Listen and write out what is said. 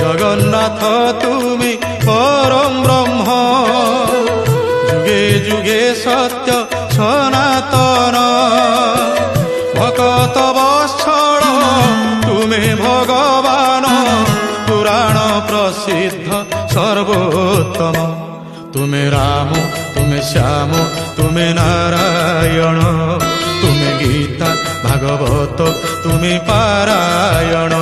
জগন্নাথ তুমি পরম ব্রহ্ম, যুগে যুগে সত্য সনাতন। ভকত বৎসল তুমি ভগবান, পুরাণ প্রসিদ্ধ সর্বোত্তম। তুমি রাম, তুমি শ্যাম, তুমি নারায়ণ, তুমি গীতা ভাগবত, তুমি পারায়ণ।